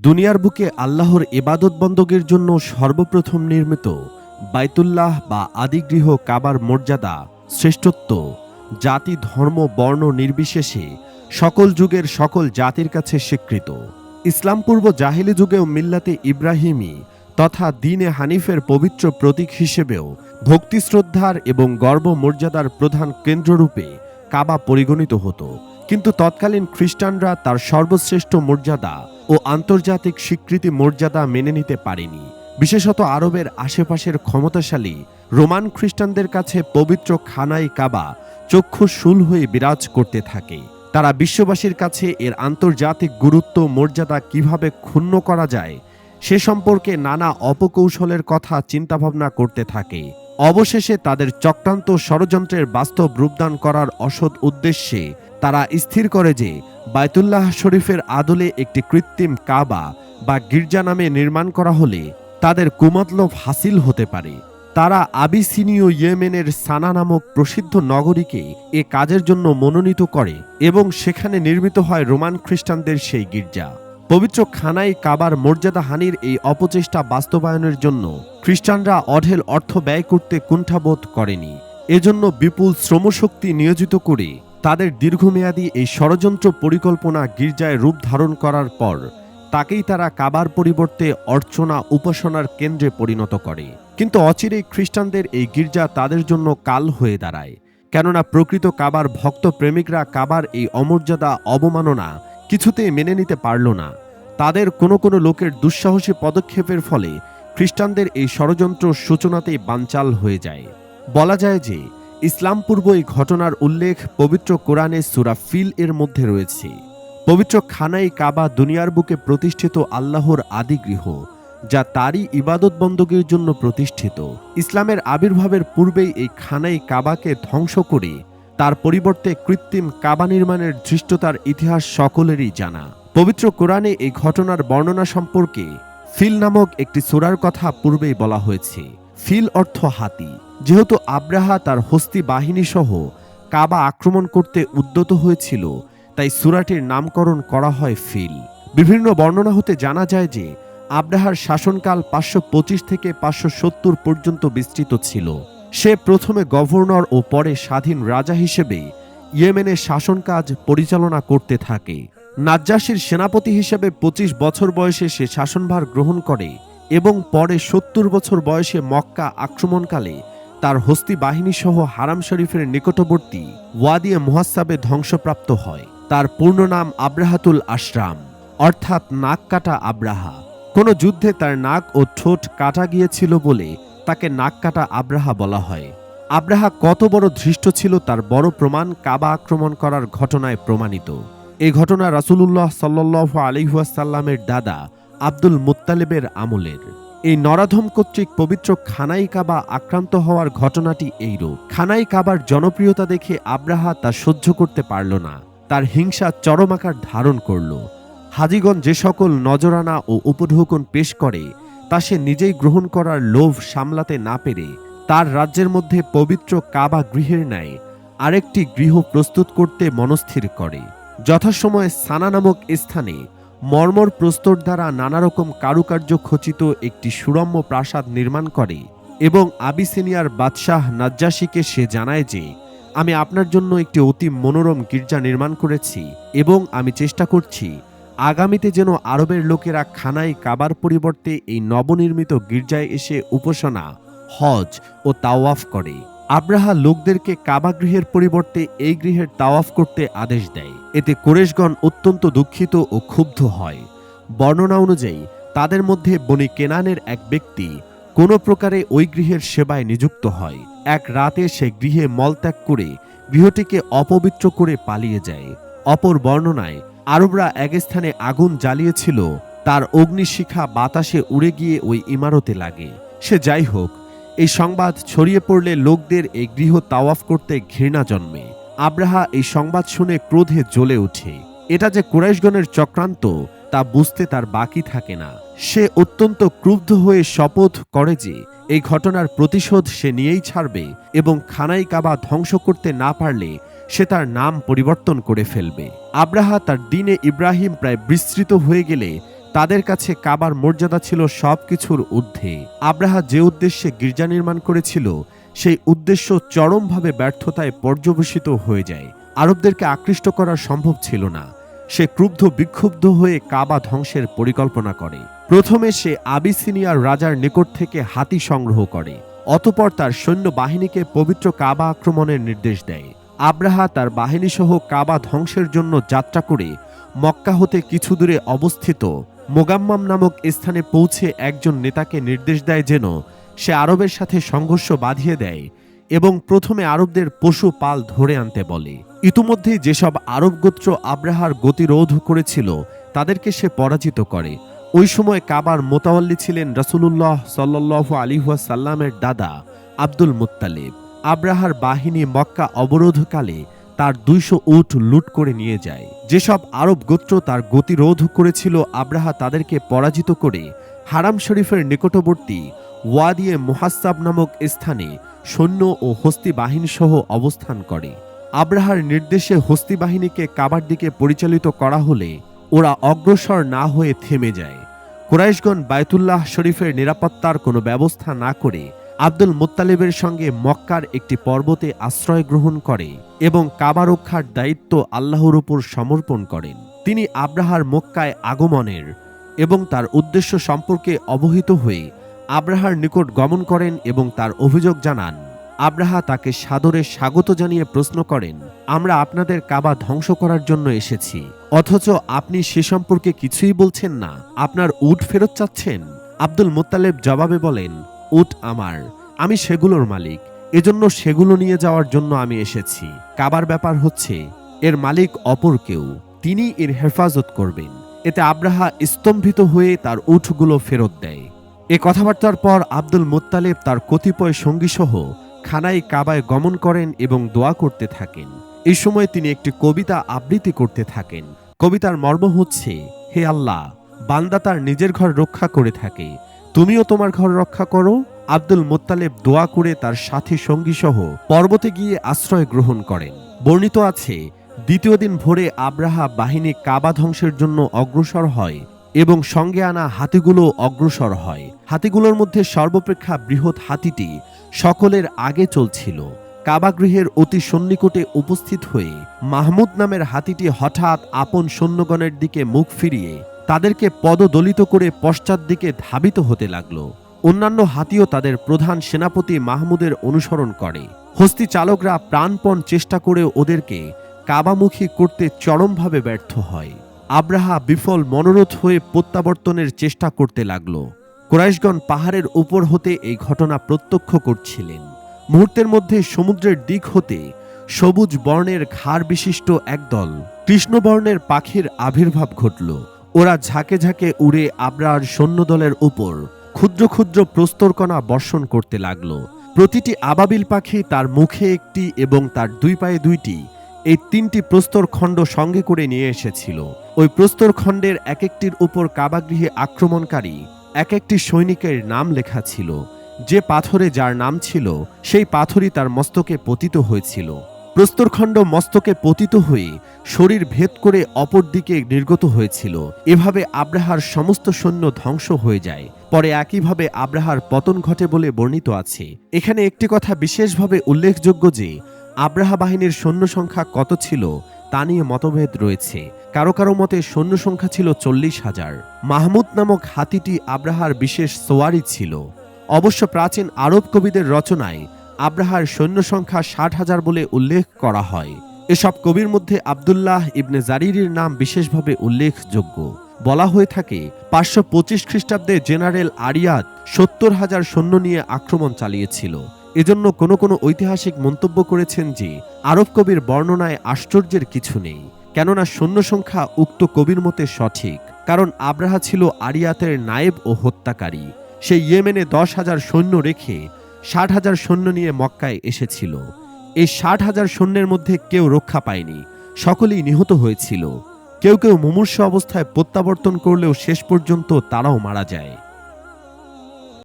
দুনিয়ার বুকে আল্লাহর ইবাদত বন্দগের জন্য সর্বপ্রথম নির্মিত বাইতুল্লাহ বা আদিগৃহ কাবার মর্যাদা, শ্রেষ্ঠত্ব জাতি, ধর্ম, বর্ণ নির্বিশেষে সকল যুগের সকল জাতির কাছে স্বীকৃত। ইসলাম পূর্ব জাহিলি যুগেও মিল্লাতে ইব্রাহিমী তথা দ্বীনে হানিফের পবিত্র প্রতীক হিসেবেও ভক্তি, শ্রদ্ধার এবং গর্ব মর্যাদার প্রধান কেন্দ্ররূপে কাবা পরিগণিত হতো। কিন্তু তৎকালীন খ্রিস্টানরা তার সর্বশ্রেষ্ঠ মর্যাদা ও আন্তর্জাতিক স্বীকৃতি মর্যাদা মেনে নিতে পারেনি। বিশেষত আরবের আশেপাশের ক্ষমতাশালী রোমান খ্রিস্টানদের কাছে পবিত্র খানাই কাবা চক্ষুশূল হয়ে বিরাজ করতে থাকে। তারা বিশ্ববাসীর কাছে এর আন্তর্জাতিক গুরুত্ব, মর্যাদা কিভাবে ক্ষুণ্ণ করা যায় সে সম্পর্কে নানা অপকৌশলের কথা চিন্তাভাবনা করতে থাকে। অবশেষে তাদের চক্রান্ত ষড়যন্ত্রের বাস্তব রূপদান করার অসৎ উদ্দেশ্যে তারা স্থির করে যে বায়তুল্লাহ শরীফের আদলে একটি কৃত্রিম কাবা বা গির্জা নামে নির্মাণ করা হলে তাদের কুমতলব হাসিল হতে পারে। তারা আবিসিনীয় ইয়েমেনের সানা নামক প্রসিদ্ধ নগরীকে এ কাজের জন্য মনোনীত করে এবং সেখানে নির্মিত হয় রোমান খ্রিস্টানদের সেই গির্জা। পবিত্র খানাই কাবার মর্যাদাহানির এই অপচেষ্টা বাস্তবায়নের জন্য খ্রিস্টানরা অঢেল অর্থ ব্যয় করতে কুণ্ঠাবোধ করেনি। এজন্য বিপুল শ্রমশক্তি নিয়োজিত করে তাদের দীর্ঘমেয়াদী এই ষড়যন্ত্র পরিকল্পনা গির্জায় রূপ ধারণ করার পর তাকেই তারা কাবার পরিবর্তে অর্চনা, উপাসনার কেন্দ্রে পরিণত করে। কিন্তু অচিরেই খ্রিস্টানদের এই গির্জা তাদের জন্য কাল হয়ে দাঁড়ায়, কেননা প্রকৃত কাবার ভক্ত প্রেমিকরা কাবার এই অমর্যাদা, অবমাননা কিছুতেই মেনে নিতে পারল না। তাদের কোনো কোনো লোকের দুঃসাহসী পদক্ষেপের ফলে খ্রিস্টানদের এই ষড়যন্ত্র সূচনাতেই বানচাল হয়ে যায়। বলা যায় যে ইসলাম পূর্ব এই ঘটনার উল্লেখ পবিত্র কোরআনে সূরা ফিল এর মধ্যে রয়েছে। পবিত্র খানাই কাবা দুনিয়ার বুকে প্রতিষ্ঠিত আল্লাহর আদিগৃহ, যা তারই ইবাদত বন্দগের জন্য প্রতিষ্ঠিত। ইসলামের আবির্ভাবের পূর্বেই এই খানাই কাবাকে ধ্বংস করে তার পরিবর্তে কৃত্রিম কাবা নির্মাণের ধৃষ্টতার ইতিহাস সকলেরই জানা। পবিত্র কোরআনে এই ঘটনার বর্ণনা সম্পর্কে ফিল নামক একটি সূরার কথা পূর্বেই বলা হয়েছে। ফিল অর্থ হাতি। যেহেতু আব্রাহা তার হস্তি বাহিনী সহ কাবা আক্রমণ করতে উদ্যত হয়েছিল, তাই সূরাটির নামকরণ করা হয় ফিল। বিভিন্ন বর্ণনা হতে জানা যায় যে আব্রাহার শাসনকাল 525 থেকে 570 পর্যন্ত বিস্তৃত ছিল। সে প্রথমে গভর্নর ও পরে স্বাধীন রাজা হিসেবে ইয়েমেনের শাসন কাজ পরিচালনা করতে থাকে। নাজ্জাশীর সেনাপতি হিসেবে 25 বছর বয়সে সে শাসনভার গ্রহণ করে এবং পরে 70 বছর বয়সে মক্কা আক্রমণকালে তার হস্তি বাহিনী সহ হারাম শরীফের নিকটবর্তী ওয়াদিয়ে মুহাসাবে ধ্বংসপ্রাপ্ত হয়। তার পূর্ণ নাম আব্রাহাতুল আশরাম, অর্থাৎ নাক কাটা আব্রাহা। কোন যুদ্ধে তার নাক ও ঠোঁট কাটা গিয়েছিল বলে তাকে নাক কাটা আব্রাহা বলা হয়। আব্রাহা কত বড় ধৃষ্ট ছিল তার বড় প্রমাণ কাবা আক্রমণ করার ঘটনায় প্রমাণিত। এই ঘটনা রাসূলুল্লাহ সাল্লাল্লাহু আলাইহি ওয়াসাল্লামের দাদা আব্দুল মুত্তালিবের আমলের। এই নরাধম কর্তৃক পবিত্র খানাই কাবা আক্রান্ত হওয়ার ঘটনাটি এইরূপ। খানাই কাবার জনপ্রিয়তা দেখে আব্রাহা তা সহ্য করতে পারল না। তার হিংসা চরম আকার ধারণ করল। হাজীগণ যে সকল নজরানা ও উপঢৌকন পেশ করে তা সে নিজেই গ্রহণ করার লোভ সামলাতে না পেরে তার রাজ্যের মধ্যে পবিত্র কাবা গৃহের ন্যায় আরেকটি গৃহ প্রস্তুত করতে মনস্থির করে। যথাসময়ে সানা নামক স্থানে মর্মর প্রস্তর দ্বারা নানারকম কারুকার্য খচিত একটি সুরম্য প্রাসাদ নির্মাণ করে এবং আবিসিনিয়ার বাদশাহ নাজ্জাশীকে সে জানায় যে আমি আপনার জন্য একটি অতি মনোরম গির্জা নির্মাণ করেছি এবং আমি চেষ্টা করছি আগামীতে যেন আরবের লোকেরা খানাই কাবার পরিবর্তে এই নবনির্মিত গির্জায় এসে উপাসনা, হজ ও তাওয়াফ করে। আব্রাহা লোকদেরকে কাবা গৃহের পরিবর্তে এই গৃহের তাওয়াফ করতে আদেশ দেয়। এতে কুরাইশগণ অত্যন্ত দুঃখিত ও ক্ষুব্ধ হয়। বর্ণনা অনুযায়ী তাদের মধ্যে বনি কেনানের এক ব্যক্তি কোনো প্রকারে ওই গৃহের সেবায় নিযুক্ত হয়। এক রাতে সে গৃহে মলত্যাগ করে গৃহটিকে অপবিত্র করে পালিয়ে যায়। অপর বর্ণনায় আরবরা এক স্থানে আগুন জ্বালিয়েছিল, তার অগ্নিশিখা বাতাসে উড়ে গিয়ে ওই ইমারতে লাগে। সে যাই হোক, এই সংবাদ ছড়িয়ে পড়লে লোকদের এই গৃহ তাওয়াফ করতে ঘৃণা জন্মে। আব্রাহা এই সংবাদ শুনে ক্রোধে জ্বলে ওঠে। এটা যে কুরাইশগণের চক্রান্ত তা বুঝতে তার বাকি থাকে না। সে অত্যন্ত ক্রুদ্ধ হয়ে শপথ করে যে এই ঘটনার প্রতিশোধ সে নিয়েই ছাড়বে এবং খানাই কাবা ধ্বংস করতে না পারলে সে তার নাম পরিবর্তন করে ফেলবে। আব্রাহা তার দ্বীনে ইব্রাহিম প্রায় বিস্তৃত হয়ে গেলে তাদের কাছে কাবার মর্যাদা ছিল সবকিছুর ঊর্ধ্বে। আব্রাহা যে উদ্দেশ্যে গির্জা নির্মাণ করেছিল সেই উদ্দেশ্য চরমভাবে ব্যর্থতায় পর্যবসিত হয়ে যায়। আরবদেরকে আকৃষ্ট করা সম্ভব ছিল না। সে ক্রুব্ধ বিক্ষুব্ধ হয়ে কাবা ধ্বংসের পরিকল্পনা করে। প্রথমে সে আবিসিনিয়ার রাজার নিকট থেকে হাতি সংগ্রহ করে, অতঃপর তার সৈন্য বাহিনীকে পবিত্র কাবা আক্রমণের নির্দেশ দেয়। আব্রাহা তার বাহিনীসহ কাবা ধ্বংসের জন্য যাত্রা করে মক্কা হতে কিছু দূরে অবস্থিত মোগাম্মাম নামক স্থানে পৌঁছে একজন নেতাকে নির্দেশ দেয় যেন সে আরবের সাথে সংঘর্ষ বাঁধিয়ে দেয় এবং প্রথমে আরবদের পশু পাল ধরে আনতে বলে। ইতিমধ্যেই যেসব আরব গোত্র আব্রাহার গতিরোধ করেছিল তাদেরকে সে পরাজিত করে। ওই সময় কাবার মোতাওয়াল্লি ছিলেন রাসূলুল্লাহ সাল্লাল্লাহু আলাইহি ওয়াসাল্লামের দাদা আব্দুল মুত্তালিব। আব্রাহার বাহিনী মক্কা অবরোধকালে তার 200 উট লুট করে নিয়ে যায়। যেসব আরব গোত্র তার গতিরোধ করেছিল আব্রাহা তাদেরকে পরাজিত করে হারাম শরীফের নিকটবর্তী ওয়াদিয়ে মুহাসসাব নামক স্থানে সৈন্য ও হস্তি বাহিনীসহ অবস্থান করে। আব্রাহার নির্দেশে হস্তি বাহিনীকে কাবার দিকে পরিচালিত করা হলে ওরা অগ্রসর না হয়ে থেমে যায়। কুরাইশগণ বায়তুল্লাহ শরীফের নিরাপত্তার কোনো ব্যবস্থা না করে আব্দুল মুত্তালিবের সঙ্গে মক্কার একটি পর্বতে আশ্রয় গ্রহণ করে এবং কাবা রক্ষার দায়িত্ব আল্লাহর উপর সমর্পণ করেন। তিনি আব্রাহার মক্কায় আগমনের এবং তার উদ্দেশ্য সম্পর্কে অবহিত হয়ে আব্রাহার নিকট গমন করেন এবং তার অভিযোগ জানান। আব্রাহা তাকে সাদরে স্বাগত জানিয়ে প্রশ্ন করেন, আমরা আপনাদের কাবা ধ্বংস করার জন্য এসেছি, অথচ আপনি সে সম্পর্কে কিছুই বলছেন না, আপনার উট ফেরত চাচ্ছেন। আব্দুল মুত্তালিব জবাবে বলেন, উট আমার, আমি সেগুলোর মালিক, এজন্য সেগুলো নিয়ে যাওয়ার জন্য আমি এসেছি। কাবার ব্যাপার হচ্ছে এর মালিক অপর কেউ, তিনি এর হেফাজত করবেন। এতে আব্রাহা স্তম্ভিত হয়ে তার উটগুলো ফেরত দেয়। এ কথাবার্তার পর আব্দুল মুত্তালিব তার কতিপয় সঙ্গীসহ খানায় কাবায় গমন করেন এবং দোয়া করতে থাকেন। এই সময় তিনি একটি কবিতা আবৃত্তি করতে থাকেন। কবিতার মর্ম হচ্ছে, হে আল্লাহ, বান্দা তার নিজের ঘর রক্ষা করে থাকে, তুমিও তোমার ঘর রক্ষা করো। আব্দুল মুত্তালিব দোয়া করে তার সাথী সঙ্গীসহ পর্বতে গিয়ে আশ্রয় গ্রহণ করেন। বর্ণিত আছে, দ্বিতীয় দিন ভোরে আব্রাহা বাহিনী কাবা ধ্বংসের জন্য অগ্রসর হয় এবং সঙ্গে আনা হাতিগুলো অগ্রসর হয়। হাতিগুলোর মধ্যে সর্বাপেক্ষা বৃহৎ হাতিটি সকলের আগে চলছিল। কাবাগৃহের অতি সন্নিকটে উপস্থিত হয়ে মাহমুদ নামের হাতিটি হঠাৎ আপন সৈন্যগণের দিকে মুখ ফিরিয়ে তাদেরকে পদদলিত করে পশ্চাৎ দিকে ধাবিত হতে লাগল। অন্যান্য হাতিও তাদের প্রধান সেনাপতি মাহমুদের অনুসরণ করে। হস্তি চালকরা প্রাণপণ চেষ্টা করে ওদেরকে কাবামুখী করতে চরমভাবে ব্যর্থ হয়। আব্রাহা বিফল মনোরথ হয়ে প্রত্যাবর্তনের চেষ্টা করতে লাগল। কুরাইশগণ পাহাড়ের উপর হতে এই ঘটনা প্রত্যক্ষ করছিলেন। মুহূর্তের মধ্যে সমুদ্রের দিক হতে সবুজ বর্ণের ঘাড় বিশিষ্ট একদল কৃষ্ণবর্ণের পাখির আবির্ভাব ঘটল। ওরা ঝাঁকে ঝাঁকে উড়ে আব্রাহার সৈন্যদলের উপর ক্ষুদ্র ক্ষুদ্র প্রস্তরকণা বর্ষণ করতে লাগল। প্রতিটি আবাবিল পাখি তার মুখে একটি এবং তার দুই পায়ে দুইটি, এই 3টি প্রস্তরখণ্ড সঙ্গে করে নিয়ে এসেছিল। ওই প্রস্তরখণ্ডের এক একটির উপর কাবাগৃহে আক্রমণকারী এক একটি সৈনিকের নাম লেখা ছিল। যে পাথরে যার নাম ছিল সেই পাথরই তার মস্তকে পতিত হয়েছিল। প্রস্তরখণ্ড মস্তকে পতিত হয়ে শরীর ভেদ করে অপর দিকে নির্গত হয়েছিল। এভাবে আব্রাহার সমস্ত সৈন্য ধ্বংস হয়ে যায়। পরে একইভাবে আব্রাহার পতন ঘটে বলে বর্ণিত আছে। এখানে একটি কথা বিশেষভাবে উল্লেখযোগ্য যে আব্রাহা বাহিনীর সৈন্য সংখ্যা কত ছিল তা নিয়ে মতভেদ রয়েছে। কারো কারো মতে সৈন্য সংখ্যা ছিল 40,000। মাহমুদ নামক হাতিটি আব্রাহার বিশেষ সোয়ারি ছিল। অবশ্য প্রাচীন আরব কবিদের রচনায় আব্রাহার সৈন্য সংখ্যা 60,000 বলে উল্লেখ করা হয়। এসব কবির মধ্যে আব্দুল্লাহ ইবনে জারিরের নাম বিশেষভাবে উল্লেখযোগ্য। বলা হয়ে থাকে 525 খ্রিস্টাব্দে জেনারেল আরিয়াদ 70,000 সৈন্য নিয়ে আক্রমণ চালিয়েছিল। এজন্য কোনো কোনো ঐতিহাসিক মন্তব্য করেছেন যে আরব কবির বর্ণনায় আশ্চর্যের কিছু নেই, কেননা সৈন্য সংখ্যা উক্ত কবির মতে সঠিক। কারণ আব্রাহা ছিল আরিয়াতের নায়েব ও হত্যাকারী। সে ইয়েমেনে 10,000 সৈন্য রেখে 60,000 সৈন্য নিয়ে মক্কায় এসেছিল। এই 60,000 সৈন্যের মধ্যে কেউ রক্ষা পায়নি, সকলেই নিহত হয়েছিল। কেউ কেউ মুমূর্ষু অবস্থায় প্রত্যাবর্তন করলেও শেষ পর্যন্ত তারাও মারা যায়।